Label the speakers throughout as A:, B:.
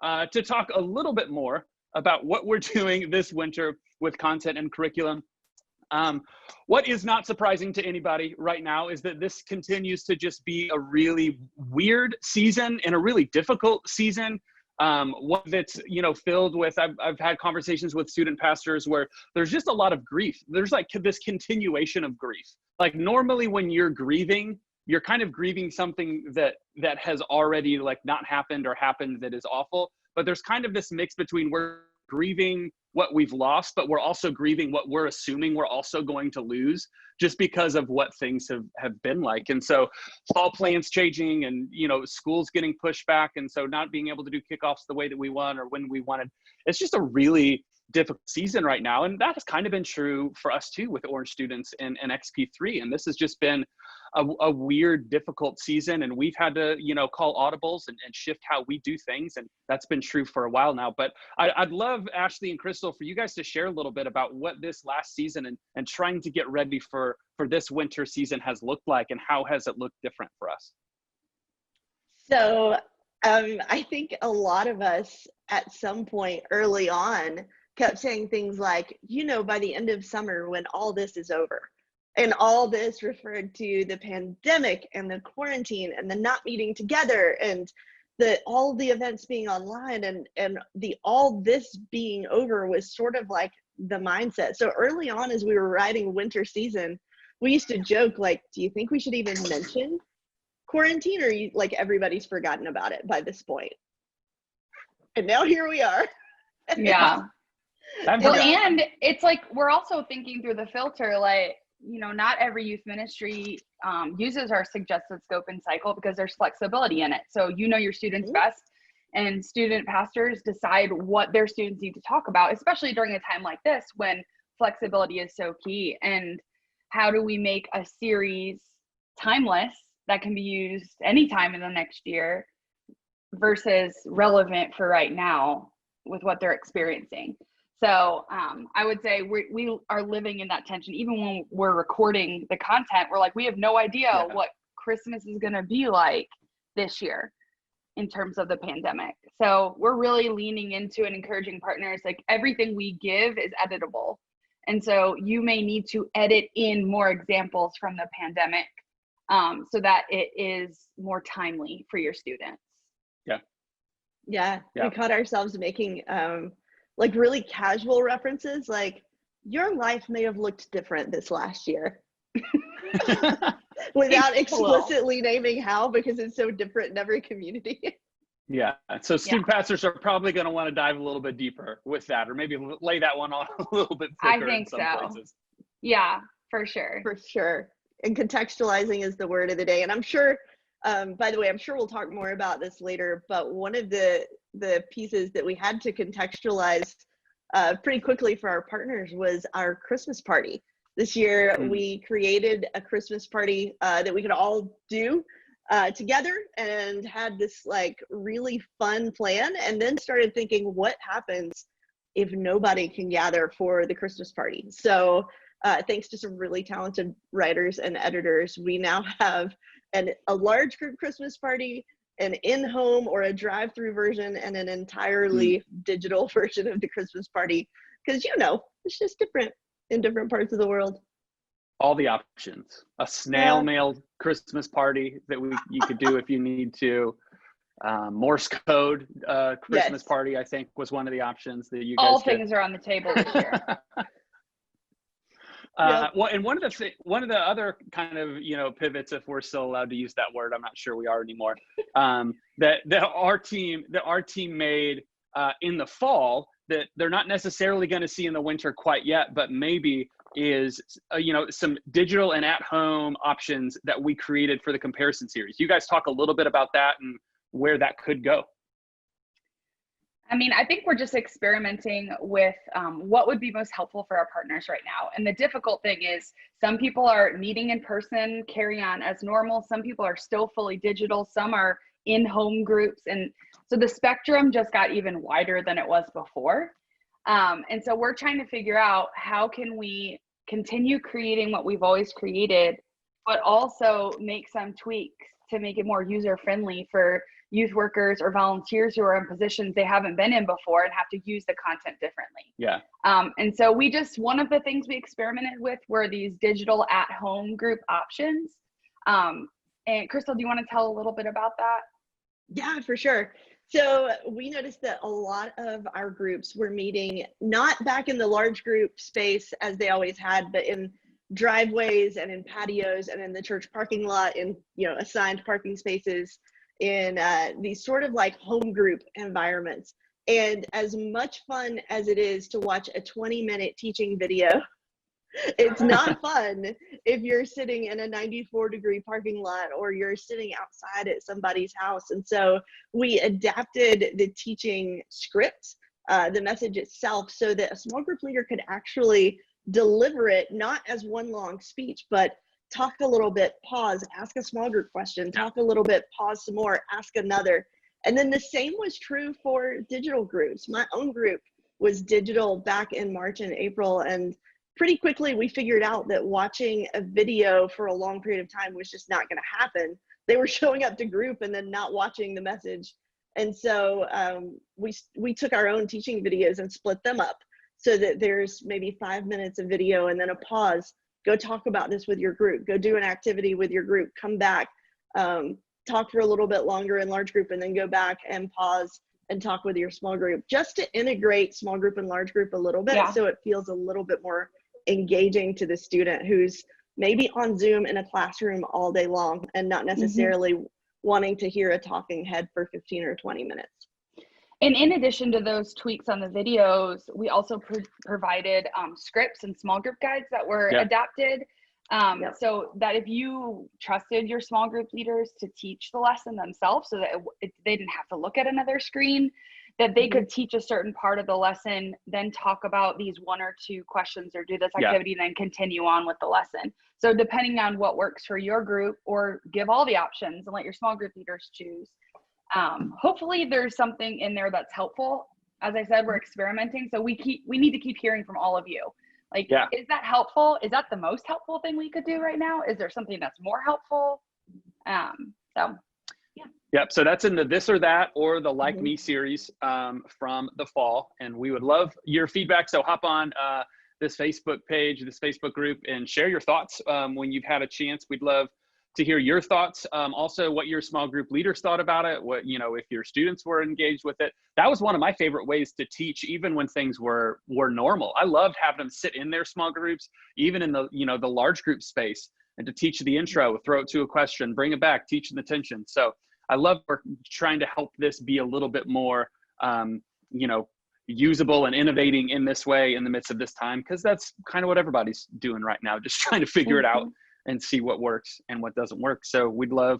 A: to talk a little bit more about what we're doing this winter with content and curriculum. What is not surprising to anybody right now is that this continues to just be a really weird season and a really difficult season. One that's, filled with, I've had conversations with student pastors where there's just a lot of grief. There's like this continuation of grief. Like normally when you're grieving, you're kind of grieving something that has already like not happened or happened that is awful. But there's kind of this mix between we're grieving what we've lost, but we're also grieving what we're assuming we're also going to lose just because of what things have been like. And so fall plans changing and, schools getting pushed back. And so not being able to do kickoffs the way that we want or when we wanted, it's just a really difficult season right now. And that has kind of been true for us too with Orange students and XP3. And this has just been a weird, difficult season. And we've had to, call audibles and shift how we do things. And that's been true for a while now. But I'd love, Ashley and Crystal, for you guys to share a little bit about what this last season and trying to get ready for this winter season has looked like, and how has it looked different for us?
B: So I think a lot of us at some point early on kept saying things like, by the end of summer when all this is over, and all this referred to the pandemic and the quarantine and the not meeting together and all the events being online and all this being over was sort of like the mindset. So early on, as we were riding winter season, we used to joke like, do you think we should even mention quarantine, or like everybody's forgotten about it by this point? And now here we are.
C: Yeah. Well, and it's like we're also thinking through the filter, like, not every youth ministry uses our suggested scope and cycle because there's flexibility in it. So your students best, and student pastors decide what their students need to talk about, especially during a time like this when flexibility is so key. And how do we make a series timeless that can be used anytime in the next year versus relevant for right now with what they're experiencing? So I would say we are living in that tension. Even when we're recording the content, we're like, we have no idea what Christmas is going to be like this year in terms of the pandemic. So we're really leaning into and encouraging partners, like everything we give is editable. And so you may need to edit in more examples from the pandemic so that it is more timely for your students.
B: Yeah. We caught ourselves making like really casual references, like your life may have looked different this last year without explicitly naming how, because it's so different in every community.
A: Yeah. So student pastors are probably going to want to dive a little bit deeper with that, or maybe lay that one on a little bit thicker.
C: I think
A: in some places.
C: Yeah, for sure.
B: For sure. And contextualizing is the word of the day. And I'm sure, by the way, I'm sure we'll talk more about this later, but one of the pieces that we had to contextualize pretty quickly for our partners was our Christmas party. This year, we created a Christmas party that we could all do together, and had this like really fun plan, and then started thinking, what happens if nobody can gather for the Christmas party? So thanks to some really talented writers and editors, we now have a large group Christmas party, an in-home or a drive-through version, and an entirely digital version of the Christmas party. Because, it's just different in different parts of the world.
A: All the options. A snail mail Christmas party that you could do if you need to. Morse code Christmas party, I think, was one of the options that you guys
C: all things are on the table this year.
A: Well, and one of the other kind of pivots, if we're still allowed to use that word, I'm not sure we are anymore. That our team made in the fall that they're not necessarily going to see in the winter quite yet, but maybe is some digital and at-home options that we created for the comparison series. You guys talk a little bit about that and where that could go.
C: I mean, I think we're just experimenting with what would be most helpful for our partners right now. And the difficult thing is some people are meeting in person, carry on as normal. Some people are still fully digital. Some are in home groups. And so the spectrum just got even wider than it was before. And so we're trying to figure out how can we continue creating what we've always created, but also make some tweaks to make it more user-friendly for youth workers or volunteers who are in positions they haven't been in before and have to use the content differently.
A: Yeah.
C: And so one of the things we experimented with were these digital at-home group options. And Crystal, do you want to tell a little bit about that?
B: Yeah, for sure. So we noticed that a lot of our groups were meeting not back in the large group space as they always had, but in driveways and in patios and in the church parking lot, in assigned parking spaces, in these sort of like home group environments. And as much fun as it is to watch a 20-minute teaching video, it's not fun if you're sitting in a 94-degree parking lot or you're sitting outside at somebody's house. And so we adapted the teaching script, the message itself, so that a small group leader could actually deliver it, not as one long speech, but talk a little bit, pause, ask a small group question, talk a little bit, pause some more, ask another. And then the same was true for digital groups. My own group was digital back in March and April, and pretty quickly we figured out that watching a video for a long period of time was just not going to happen. They were showing up to group and then not watching the message. And so we took our own teaching videos and split them up so that there's maybe 5 minutes of video and then a pause. Go talk about this with your group. Go do an activity with your group. Come back, talk for a little bit longer in large group, and then go back and pause and talk with your small group, just to integrate small group and large group a little bit, so it feels a little bit more engaging to the student who's maybe on Zoom in a classroom all day long and not necessarily wanting to hear a talking head for 15 or 20 minutes.
C: And in addition to those tweaks on the videos, we also provided scripts and small group guides that were adapted. So that if you trusted your small group leaders to teach the lesson themselves, so that they didn't have to look at another screen, that they could teach a certain part of the lesson, then talk about these 1 or 2 questions or do this activity, then continue on with the lesson. So depending on what works for your group, or give all the options and let your small group leaders choose. Hopefully there's something in there that's helpful. As I said, we're experimenting, so we need to keep hearing from all of you. Like, is that helpful? Is that the most helpful thing we could do right now? Is there something that's more helpful?
A: So that's in the This or That or the Like Me series from the fall. And we would love your feedback. So hop on this Facebook page, this Facebook group, and share your thoughts when you've had a chance. We'd love to hear your thoughts. Also what your small group leaders thought about it, what, if your students were engaged with it. That was one of my favorite ways to teach, even when things were normal. I loved having them sit in their small groups, even in the, the large group space, and to teach the intro, throw it to a question, bring it back, teaching the tension. So I love trying to help this be a little bit more, usable and innovating in this way in the midst of this time, because that's kind of what everybody's doing right now, just trying to figure it out and see what works and what doesn't work. So we'd love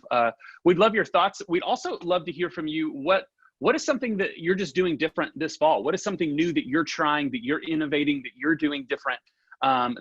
A: your thoughts. We'd also love to hear from you. What is something that you're just doing different this fall? What is something new that you're trying, that you're innovating, that you're doing different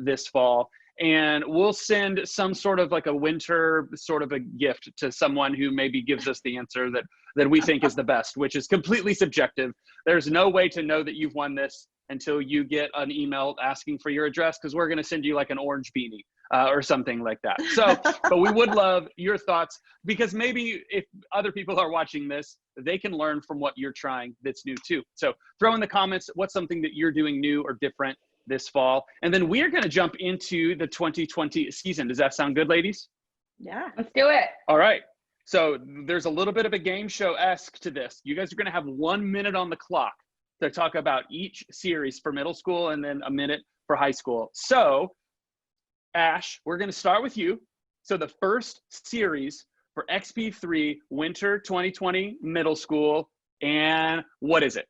A: this fall? And we'll send some sort of like a winter sort of a gift to someone who maybe gives us the answer that we think is the best, which is completely subjective. There's no way to know that you've won this until you get an email asking for your address, because we're going to send you like an orange beanie or something like that. So, but we would love your thoughts, because maybe if other people are watching this, they can learn from what you're trying that's new too. So throw in the comments, what's something that you're doing new or different this fall. And then we're going to jump into the 2020 season. Does that sound good, ladies?
C: Yeah, let's do it.
A: All right. So there's a little bit of a game show-esque to this. You guys are going to have 1 minute on the clock to talk about each series for middle school and then a minute for high school. So Ash, we're going to start with you. So the first series for XP3 Winter 2020 Middle School, and what is it?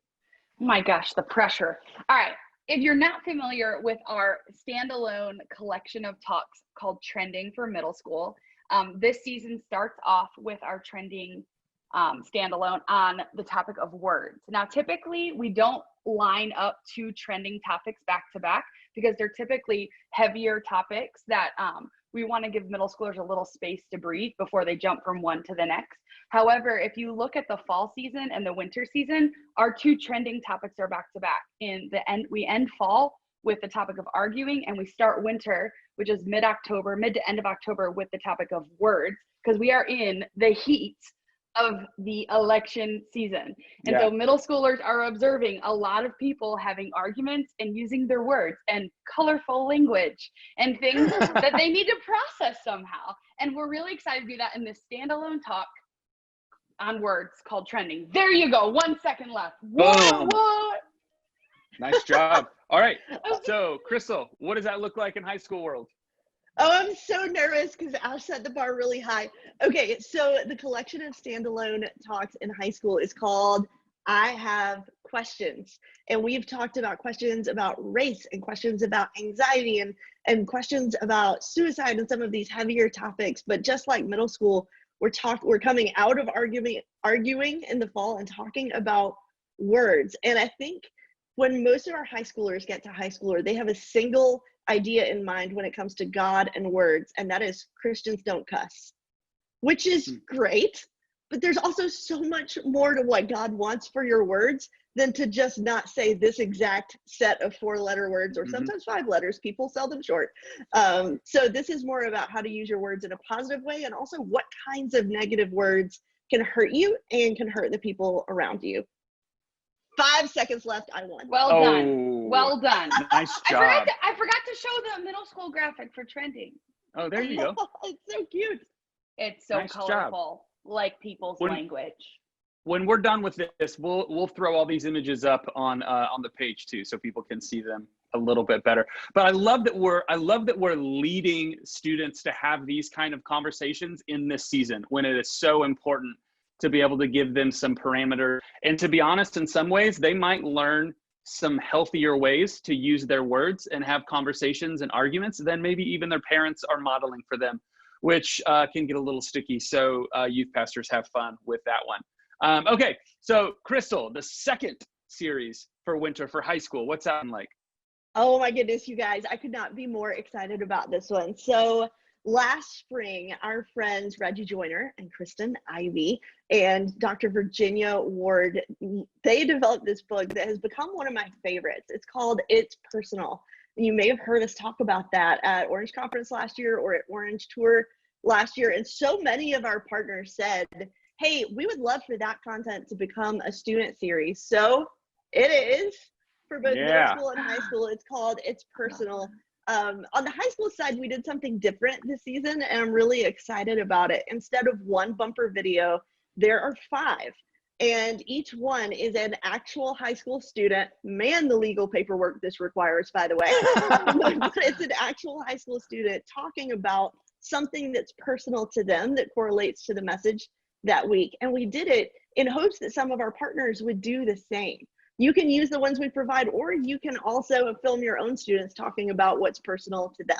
C: Oh my gosh, the pressure. All right. If you're not familiar with our standalone collection of talks called Trending for Middle School, this season starts off with our trending standalone on the topic of words. Now, typically we don't line up 2 trending topics back to back, because they're typically heavier topics that we want to give middle schoolers a little space to breathe before they jump from one to the next. However, if you look at the fall season and the winter season, our 2 trending topics are back to back. In the end, we end fall with the topic of arguing, and we start winter, which is mid to end of October, with the topic of words, because we are in the heat of the election season. And
A: Yeah.
C: so middle schoolers are observing a lot of people having arguments and using their words and colorful language and things that they need to process somehow. And we're really excited to do that in this standalone talk on words called Trending. There you go. 1 second left.
A: Boom.
C: What?
A: Nice job. All right. So, Crystal, what does that look like in high school world?
B: Oh, I'm so nervous because Ash set the bar really high. Okay, so the collection of standalone talks in high school is called I Have Questions. And we've talked about questions about race and questions about anxiety and questions about suicide and some of these heavier topics. But just like middle school, we're coming out of arguing in the fall and talking about words. And I think when most of our high schoolers get to high school, they have a single idea in mind when it comes to God and words, and that is Christians don't cuss, which is great, but there's also so much more to what God wants for your words than to just not say this exact set of 4-letter words or sometimes 5 letters. People sell them short. So this is more about how to use your words in a positive way, and also what kinds of negative words can hurt you and can hurt the people around you. 5 seconds left. I won.
C: Well done. Well done.
A: Nice job.
C: I forgot to show the middle school graphic for Trending.
A: Oh, there you go.
B: It's so cute.
C: It's so
A: Nice
C: colorful, like people's language.
A: When we're done with this, we'll throw all these images up on the page too, so people can see them a little bit better. But I love that we're leading students to have these kind of conversations in this season when it is so important to be able to give them some parameter. And to be honest, in some ways, they might learn some healthier ways to use their words and have conversations and arguments than maybe even their parents are modeling for them, which can get a little sticky. So youth pastors, have fun with that one. Okay, so Crystal, the second series for winter for high school, what's that like?
B: Oh my goodness, you guys, I could not be more excited about this one. So last spring, our friends Reggie Joyner and Kristen Ivy and Dr. Virginia Ward, they developed this book that has become one of my favorites. It's called It's Personal. You may have heard us talk about that at Orange Conference last year or at Orange Tour last year. And so many of our partners said, hey, we would love for that content to become a student series. So it is for both middle school and high school. It's called It's Personal. On the high school side, we did something different this season, and I'm really excited about it. Instead of one bumper video, there are 5. And each one is an actual high school student. Man, the legal paperwork this requires, by the way. But it's an actual high school student talking about something that's personal to them that correlates to the message that week. And we did it in hopes that some of our partners would do the same. You can use the ones we provide, or you can also film your own students talking about what's personal to them.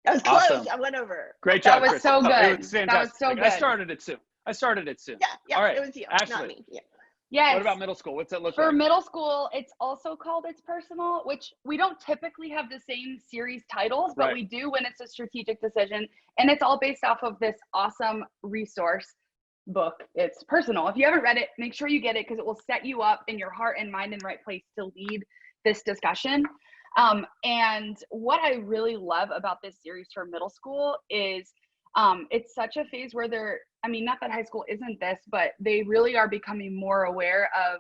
B: That was close.
A: Awesome.
B: I went over.
A: Great job.
C: That was so good.
A: It was fantastic.
C: That was so good.
A: I started it soon.
B: Yeah,
A: All right.
B: It was you,
A: Ashley,
B: not me. Yeah.
C: Yes.
A: What about middle school? What's it look
C: For
A: like?
C: middle school, it's also called It's Personal, which we don't typically have the same series titles, but we do when it's a strategic decision. And it's all based off of this awesome resource book. It's Personal. If you haven't read it, make sure you get it because it will set you up in your heart and mind in the right place to lead this discussion. And what I really love about this series for middle school is it's such a phase where not that high school isn't this, but they really are becoming more aware of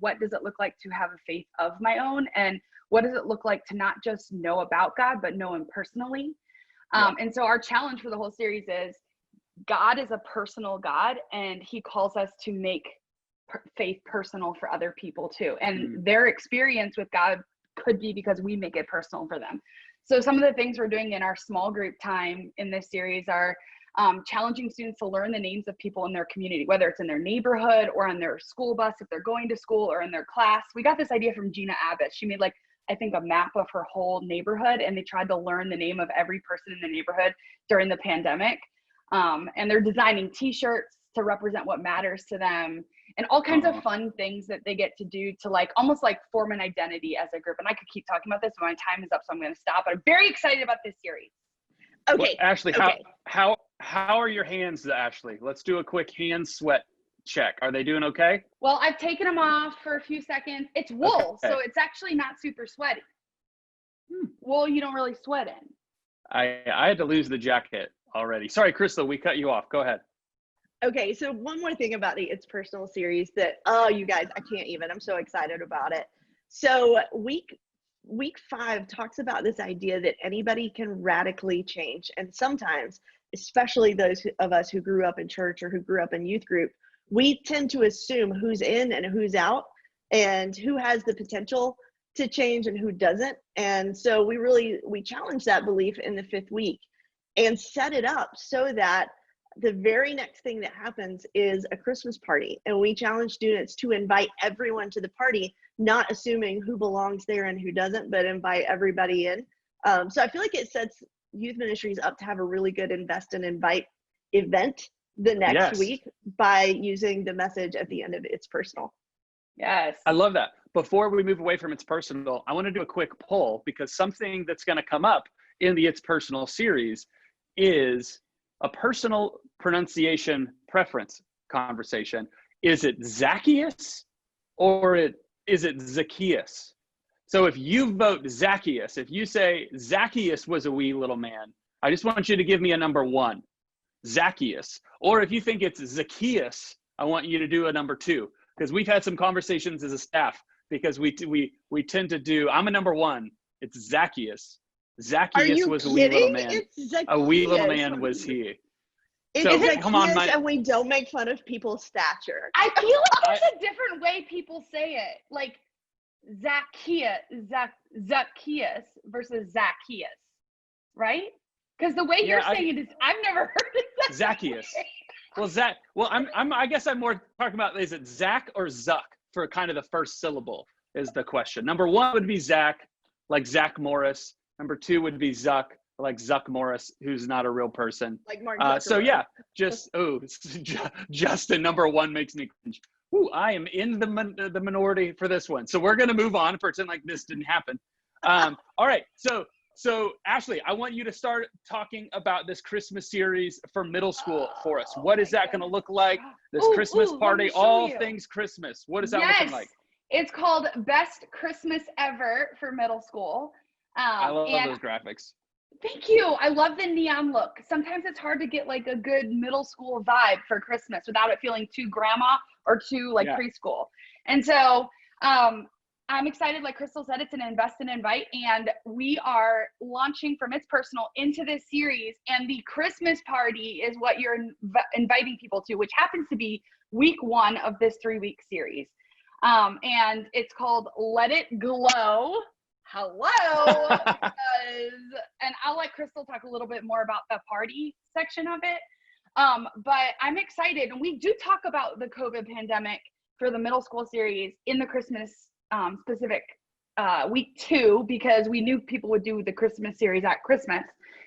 C: what does it look like to have a faith of my own, and what does it look like to not just know about God, but know him personally. And so our challenge for the whole series is God is a personal God, and he calls us to make faith personal for other people too. And their experience with God could be because we make it personal for them. So some of the things we're doing in our small group time in this series are challenging students to learn the names of people in their community, whether it's in their neighborhood or on their school bus, if they're going to school, or in their class. We got this idea from Gina Abbott. She made I think a map of her whole neighborhood, and they tried to learn the name of every person in the neighborhood during the pandemic. And they're designing t-shirts to represent what matters to them, and all kinds of fun things that they get to do to almost form an identity as a group. And I could keep talking about this, but my time is up, so I'm going to stop. But I'm very excited about this series.
B: Okay.
A: Well, Ashley,
B: okay.
A: how are your hands, Ashley? Let's do a quick hand sweat check. Are they doing okay?
C: Well, I've taken them off for a few seconds. It's wool, so it's actually not super sweaty. Wool, you don't really sweat in.
A: I had to lose the jacket already. Sorry, Crystal, we cut you off. Go ahead.
B: Okay, so one more thing about the It's Personal series that, oh, you guys, I can't even. I'm so excited about it. So week 5 talks about this idea that anybody can radically change. And sometimes, especially those of us who grew up in church or who grew up in youth group, we tend to assume who's in and who's out and who has the potential to change and who doesn't. And so we challenge that belief in the 5th week and set it up so that the very next thing that happens is a Christmas party. And we challenge students to invite everyone to the party, not assuming who belongs there and who doesn't, but invite everybody in. So I feel like it sets youth ministries up to have a really good invest and invite event the next week by using the message at the end of It's Personal.
C: Yes.
A: I love that. Before we move away from It's Personal, I want to do a quick poll because something that's going to come up in the It's Personal series is a personal pronunciation preference conversation. Is it Zacchaeus or is it Zacchaeus? So if you vote Zacchaeus, if you say Zacchaeus was a wee little man, I just want you to give me a number 1, Zacchaeus. Or if you think it's Zacchaeus, I want you to do a number 2, because we've had some conversations as a staff because we tend to do, I'm a number 1, it's Zacchaeus. Zacchaeus was a wee little man. A wee little man was he.
B: It's come on, and we don't make fun of people's stature.
C: I feel like there's a different way people say it, like Zacchaeus versus Zacchaeus, right? Because the way you're saying it is, I've never heard it.
A: Zacchaeus. Well, I guess I'm more talking about, is it Zach or Zuck for kind of the first syllable is the question. Number 1 would be Zach, like Zach Morris. Number 2 would be Zuck, like Zuck Morris, who's not a real person.
B: Like Mark Zuckerberg.
A: So yeah, Justin, number 1 makes me cringe. Ooh, I am in the minority for this one. So we're going to move on and pretend like this didn't happen. All right. So Ashley, I want you to start talking about this Christmas series for middle school for us. What is that going to look like? This Christmas party, all things Christmas. What is that looking like?
C: It's called Best Christmas Ever for middle school.
A: I love those graphics.
C: Thank you. I love the neon look. Sometimes it's hard to get like a good middle school vibe for Christmas without it feeling too grandma or too like preschool. And so I'm excited. Like Crystal said, it's an invest and invite, and we are launching from It's Personal into this series. And the Christmas party is what you're inviting people to, which happens to be week 1 of this 3-week series. And it's called Let It Glow. Hello. And I'll let Crystal talk a little bit more about the party section of it. But I'm excited. And we do talk about the COVID pandemic for the middle school series in the Christmas specific week 2, because we knew people would do the Christmas series at Christmas.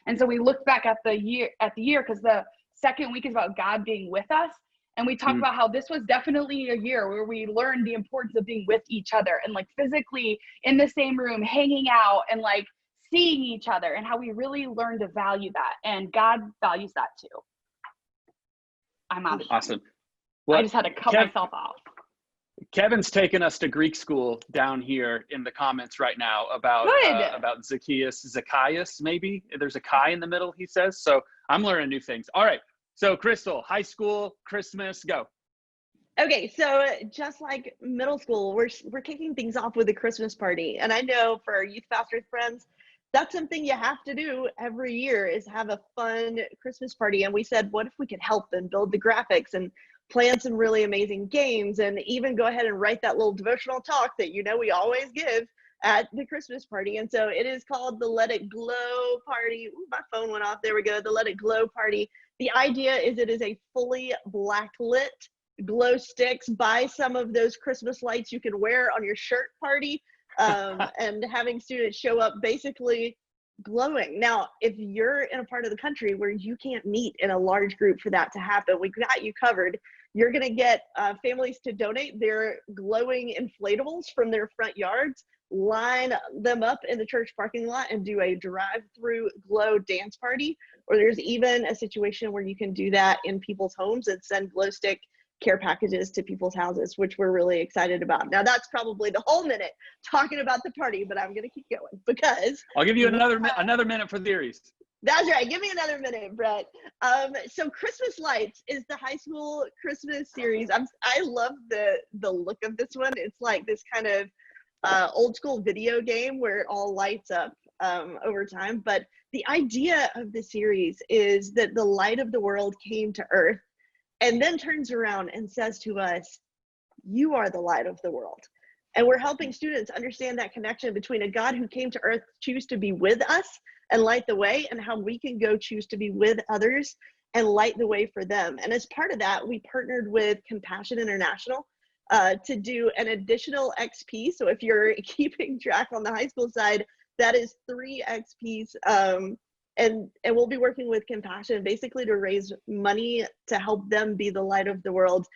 C: And so we looked back at the year because the second week is about God being with us. And we talked about how this was definitely a year where we learned the importance of being with each other and like physically in the same room, hanging out and like seeing each other, and how we really learned to value that. And God values that too. I'm out of here.
A: Awesome. Well,
C: I just had to cut myself off.
A: Kevin's taken us to Greek school down here in the comments right now about Zacchaeus, maybe. There's a chi in the middle, he says. So I'm learning new things. All right. So Crystal, high school, Christmas, go.
B: Okay, so just like middle school, we're kicking things off with a Christmas party. And I know for our youth pastor friends, that's something you have to do every year, is have a fun Christmas party. And we said, what if we could help and build the graphics and plan some really amazing games, and even go ahead and write that little devotional talk that we always give at the Christmas party. And so it is called the Let It Glow party. Ooh, my phone went off. There we go. The Let It Glow party. The idea is it is a fully blacklit glow sticks. Buy some of those Christmas lights you can wear on your shirt party, and having students show up basically glowing. Now, if you're in a part of the country where you can't meet in a large group for that to happen, we got you covered. You're going to get families to donate their glowing inflatables from their front yards, line them up in the church parking lot, and do a drive-through glow dance party. Or there's even a situation where you can do that in people's homes and send glow stick care packages to people's houses, which we're really excited about. Now, that's probably the whole minute talking about the party, but I'm going to keep going because
A: I'll give you another minute for theories.
B: That's right. Give me another minute, Brett. So Christmas Lights is the high school Christmas series. I love the look of this one. It's like this kind of old school video game where it all lights up over time. But the idea of the series is that the light of the world came to Earth and then turns around and says to us, "You are the light of the world." And we're helping students understand that connection between a God who came to Earth, choose to be with us and light the way, and how we can go choose to be with others and light the way for them. And as part of that, we partnered with Compassion International to do an additional XP. So if you're keeping track on the high school side, that is 3 XPs. And we'll be working with Compassion basically to raise money to help them be the light of the world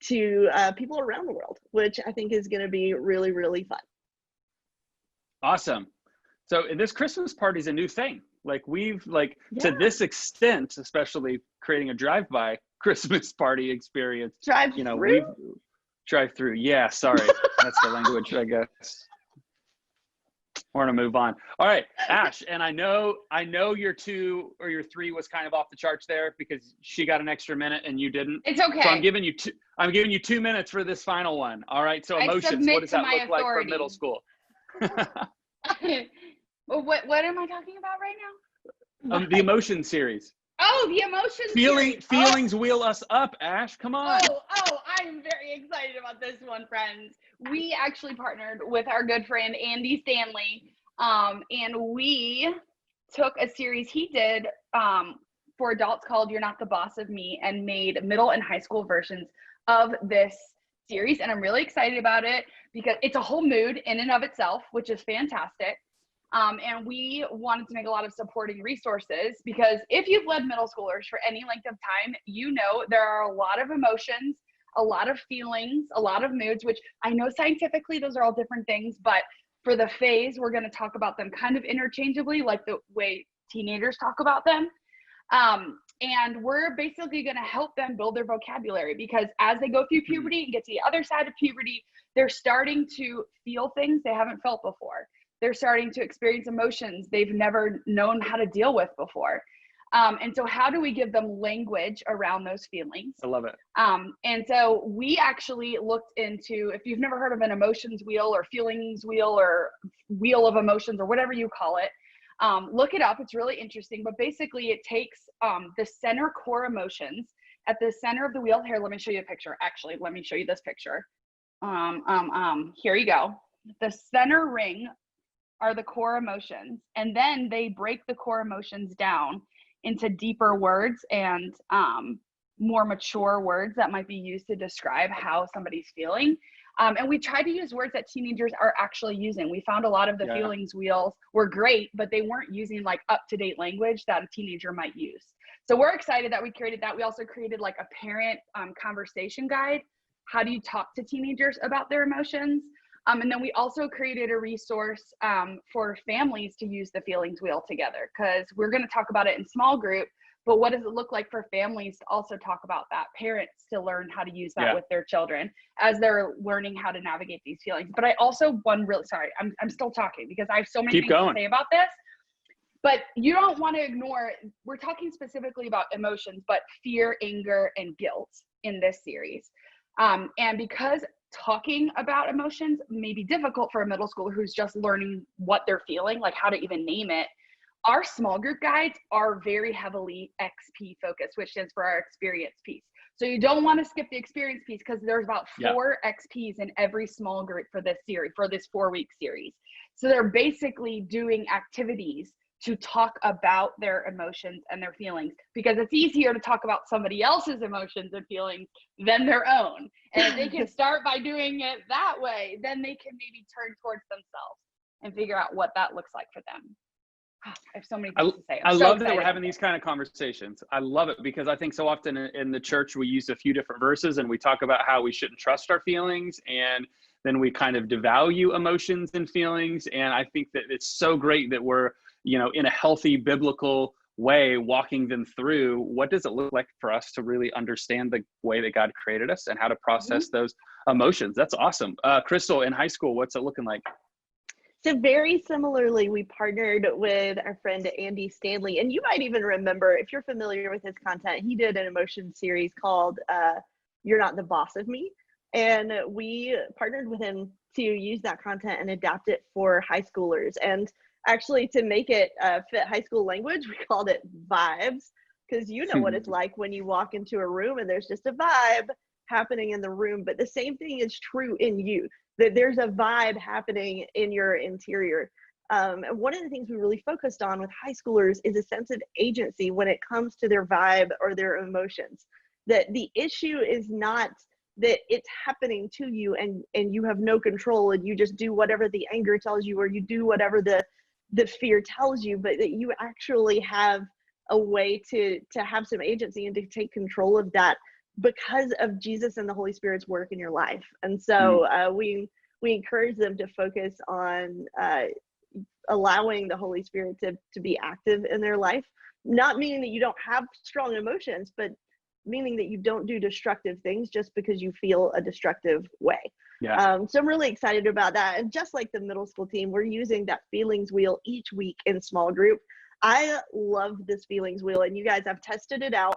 B: to people around the world, which I think is going to be really, really fun.
A: Awesome. So this Christmas party is a new thing. Like we've to this extent, especially creating a drive-by Christmas party experience. We've drive through. Yeah, sorry. That's the language, I guess. We're gonna move on. All right, Ash, and I know your 2 or your 3 was kind of off the charts there because she got an extra minute and you didn't.
C: It's okay.
A: So I'm giving you 2 minutes for this final one. All right. So emotions. What does that look like for middle school?
C: Well, what am I talking about right now?
A: The emotion series.
C: Oh, the emotions series.
A: Feelings wheel us up, Ash. Come on.
C: Oh, I'm very excited about this one, friends. We actually partnered with our good friend Andy Stanley, and we took a series he did for adults called "You're Not the Boss of Me" and made middle and high school versions of this series. And I'm really excited about it because it's a whole mood in and of itself, which is fantastic. And we wanted to make a lot of supporting resources because if you've led middle schoolers for any length of time, you know there are a lot of emotions, a lot of feelings, a lot of moods, which I know scientifically those are all different things, but for the phase, we're going to talk about them kind of interchangeably, like the way teenagers talk about them. And we're basically going to help them build their vocabulary because as they go through puberty and get to the other side of puberty, they're starting to feel things they haven't felt before. They're starting to experience emotions they've never known how to deal with before. And so how do we give them language around those feelings?
A: I love it.
C: And so we actually looked into, if you've never heard of an emotions wheel or feelings wheel or wheel of emotions or whatever you call it, look it up. It's really interesting. But basically it takes the center core emotions at the center of the wheel. Here, let me show you a picture. Actually, let me show you this picture. Here you go. The center ring are the core emotions, and then they break the core emotions down into deeper words and more mature words that might be used to describe how somebody's feeling. And we try to use words that teenagers are actually using. We found a lot of the feelings wheels were great, but they weren't using like up-to-date language that a teenager might use. So we're excited that we created that. We also created like a parent conversation guide. How do you talk to teenagers about their emotions? And then we also created a resource for families to use the feelings wheel together because we're going to talk about it in small group, but what does it look like for families to also talk about that, parents to learn how to use that with their children as they're learning how to navigate these feelings. But I also I'm still talking because I have so many things to say about this, but you don't want to ignore, we're talking specifically about emotions, but fear, anger, and guilt in this series. And because talking about emotions may be difficult for a middle schooler who's just learning what they're feeling, like how to even name it, our small group guides are very heavily XP focused, which stands for our experience piece. So you don't want to skip the experience piece because there's about 4 XPs in every small group for this series, for this 4-week series. So they're basically doing activities to talk about their emotions and their feelings because it's easier to talk about somebody else's emotions and feelings than their own. And if they can start by doing it that way, then they can maybe turn towards themselves and figure out what that looks like for them. I have so many things to say.
A: I love that we're having these kind of conversations. I love it because I think so often in the church, we use a few different verses and we talk about how we shouldn't trust our feelings. And then we kind of devalue emotions and feelings. And I think that it's so great that we're, in a healthy biblical way, walking them through what does it look like for us to really understand the way that God created us and how to process those emotions. That's awesome. Crystal, in high school, what's it looking like?
B: So very similarly, we partnered with our friend Andy Stanley, and you might even remember, if you're familiar with his content, he did an emotion series called You're Not the Boss of Me. And we partnered with him to use that content and adapt it for high schoolers. And actually, to make it fit high school language, we called it Vibes, because you know what it's like when you walk into a room and there's just a vibe happening in the room. But the same thing is true in you, that there's a vibe happening in your interior. And one of the things we really focused on with high schoolers is a sense of agency when it comes to their vibe or their emotions. That the issue is not that it's happening to you and you have no control and you just do whatever the anger tells you, or you do whatever the fear tells you, but that you actually have a way to have some agency and to take control of that because of Jesus and the Holy Spirit's work in your life. And so we encourage them to focus on allowing the Holy Spirit to be active in their life, not meaning that you don't have strong emotions, but meaning that you don't do destructive things just because you feel a destructive way.
A: Yeah.
B: So I'm really excited about that. And just like the middle school team, we're using that feelings wheel each week in small group. I love this feelings wheel, and you guys have tested it out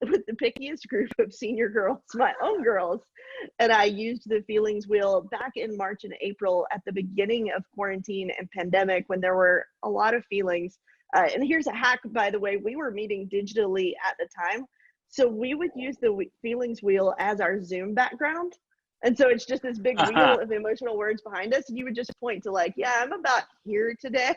B: with the pickiest group of senior girls, my own girls. And I used the feelings wheel back in March and April at the beginning of quarantine and pandemic, when there were a lot of feelings. And here's a hack, by the way, we were meeting digitally at the time. So we would use the feelings wheel as our Zoom background. And so it's just this big wheel of emotional words behind us. And you would just point to like, yeah, I'm about here today.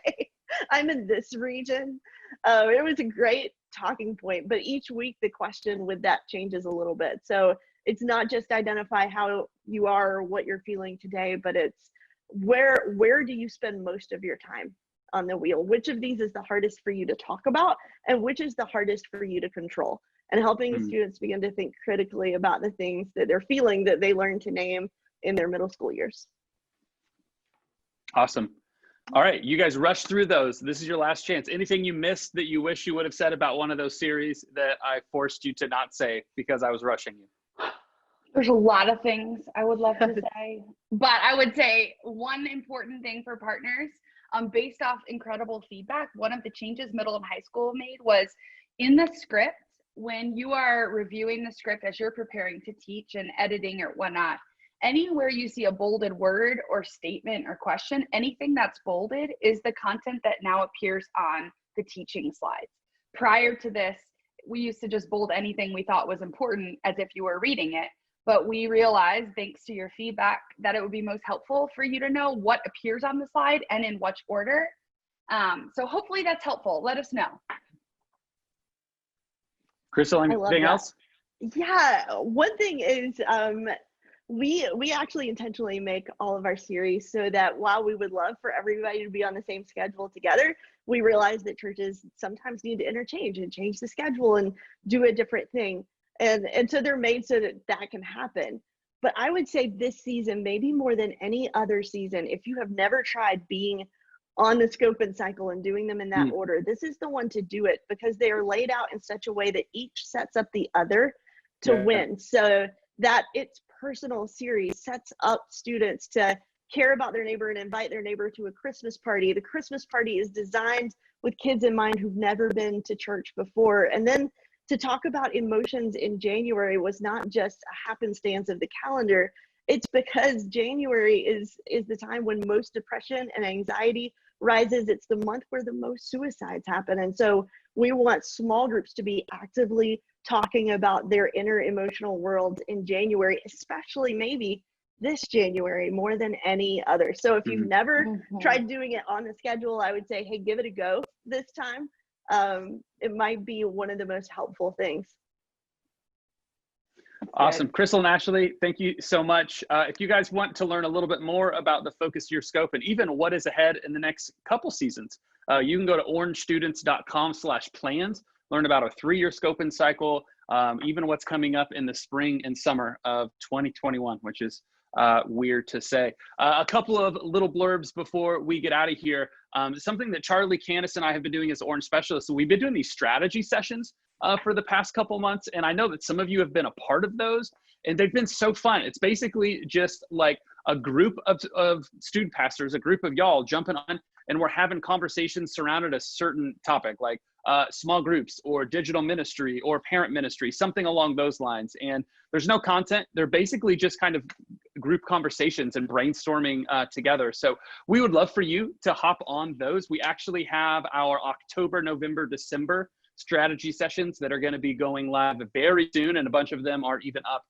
B: I'm in this region. It was a great talking point, but each week the question with that changes a little bit. So it's not just identify how you are or what you're feeling today, but it's where do you spend most of your time on the wheel? Which of these is the hardest for you to talk about, and which is the hardest for you to control? And helping students begin to think critically about the things that they're feeling that they learn to name in their middle school years.
A: Awesome. All right, you guys rush through those. This is your last chance. Anything you missed that you wish you would have said about one of those series that I forced you to not say because I was rushing you?
C: There's a lot of things I would love to say, but I would say one important thing for partners, based off incredible feedback, one of the changes middle and high school made was in the script. When you are reviewing the script as you're preparing to teach and editing or whatnot, anywhere you see a bolded word or statement or question, anything that's bolded is the content that now appears on the teaching slides. Prior to this, we used to just bold anything we thought was important as if you were reading it. But we realized, thanks to your feedback, that it would be most helpful for you to know what appears on the slide and in which order. So hopefully that's helpful. Let us know.
A: Crystal, anything else?
B: Yeah, one thing is we actually intentionally make all of our series so that while we would love for everybody to be on the same schedule together, we realize that churches sometimes need to interchange and change the schedule and do a different thing. And so they're made so that that can happen. But I would say this season, maybe more than any other season, if you have never tried being on the scope and cycle and doing them in that order, this is the one to do it, because they are laid out in such a way that each sets up the other to win. So that it's personal series sets up students to care about their neighbor and invite their neighbor to a Christmas party. The Christmas party is designed with kids in mind who've never been to church before. And then to talk about emotions in January was not just a happenstance of the calendar. It's because January is the time when most depression and anxiety rises. It's the month where the most suicides happen. And so we want small groups to be actively talking about their inner emotional world in January, especially maybe this January more than any other. So if you've never tried doing it on the schedule, I would say, hey, give it a go this time. It might be one of the most helpful things.
A: Awesome. Crystal and Ashley, thank you so much. If you guys want to learn a little bit more about the Focus Year Scope and even what is ahead in the next couple seasons, you can go to orangestudents.com/plans, learn about a 3-year scope and cycle, even what's coming up in the spring and summer of 2021, which is weird to say. A couple of little blurbs before we get out of here. Something that Charlie Candace and I have been doing as Orange Specialists. So we've been doing these strategy sessions for the past couple months. And I know that some of you have been a part of those, and they've been so fun. It's basically just like a group of student pastors, a group of y'all jumping on, and we're having conversations surrounded a certain topic, like small groups or digital ministry or parent ministry, something along those lines. And there's no content. They're basically just kind of group conversations and brainstorming together. So we would love for you to hop on those. We actually have our October, November, December strategy sessions that are going to be going live very soon. And a bunch of them are even up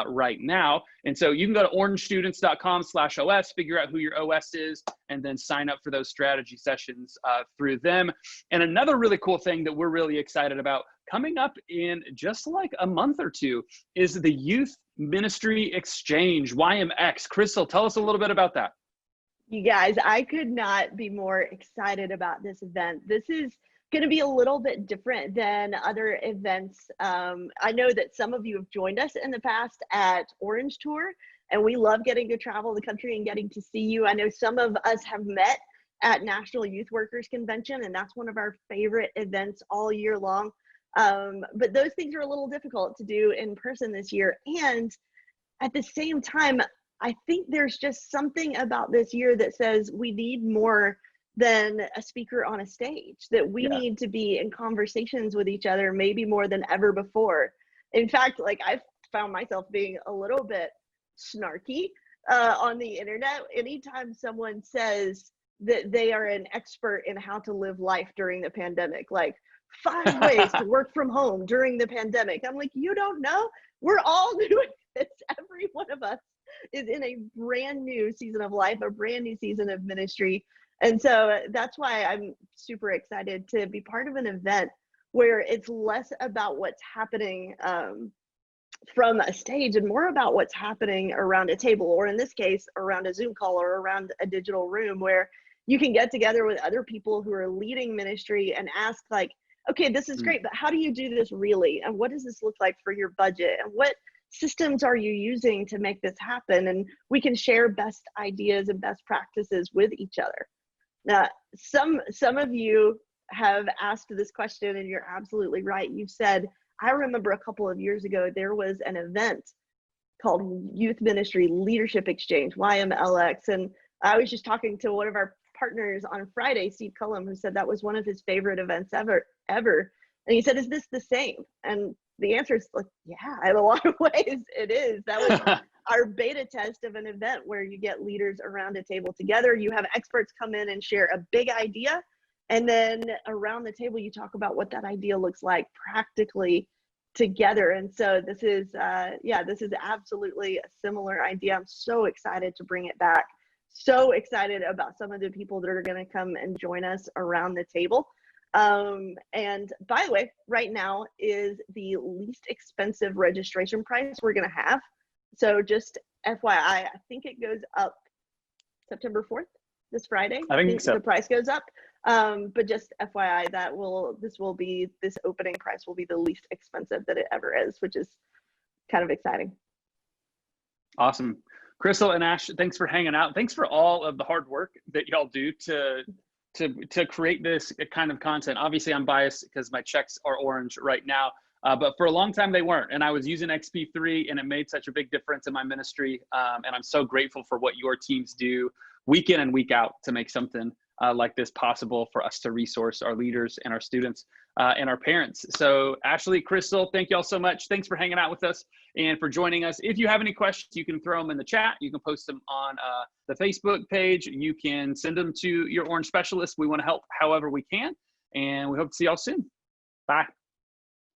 A: right now. And so you can go to orangestudents.com/OS, figure out who your OS is, and then sign up for those strategy sessions through them. And another really cool thing that we're really excited about coming up in just like a month or two is the Youth Ministry Exchange, YMX. Crystal, tell us a little bit about that.
B: You guys, I could not be more excited about this event. This is going to be a little bit different than other events. I know that some of you have joined us in the past at Orange Tour, and we love getting to travel the country and getting to see you. I know some of us have met at National Youth Workers Convention, and that's one of our favorite events all year long. But those things are a little difficult to do in person this year. And at the same time, I think there's just something about this year that says we need more than a speaker on a stage, that we need to be in conversations with each other, maybe more than ever before. In fact, like I've found myself being a little bit snarky on the internet. Anytime someone says that they are an expert in how to live life during the pandemic, like 5 ways to work from home during the pandemic, I'm like, you don't know? We're all doing this. Every one of us is in a brand new season of life, a brand new season of ministry. And so that's why I'm super excited to be part of an event where it's less about what's happening from a stage and more about what's happening around a table, or in this case, around a Zoom call or around a digital room, where you can get together with other people who are leading ministry and ask like, okay, this is great, but how do you do this really? And what does this look like for your budget? And what systems are you using to make this happen? And we can share best ideas and best practices with each other. Now, some of you have asked this question, and you're absolutely right. You've said, I remember a couple of years ago, there was an event called Youth Ministry Leadership Exchange, YMLX. And I was just talking to one of our partners on Friday, Steve Cullum, who said that was one of his favorite events ever. And he said, is this the same? And the answer is like, yeah, in a lot of ways it is. That was our beta test of an event where you get leaders around a table together. You have experts come in and share a big idea. And then around the table, you talk about what that idea looks like practically together. And so this is, this is absolutely a similar idea. I'm so excited to bring it back. So excited about some of the people that are going to come and join us around the table. And by the way, right now is the least expensive registration price we're going to have. So just FYI, I think it goes up September 4th, this Friday.
A: I think so.
B: The price goes up. But just FYI, this opening price will be the least expensive that it ever is, which is kind of exciting.
A: Awesome. Crystal and Ash, thanks for hanging out. Thanks for all of the hard work that y'all do to create this kind of content. Obviously, I'm biased because my checks are orange right now, but for a long time they weren't. And I was using XP3, and it made such a big difference in my ministry. And I'm so grateful for what your teams do week in and week out to make something like this possible for us to resource our leaders and our students and our parents. So Ashley, Crystal, thank y'all so much. Thanks for hanging out with us and for joining us. If you have any questions, you can throw them in the chat. You can post them on the Facebook page. You can send them to your orange specialist. We want to help however we can, and we hope to see y'all soon. Bye.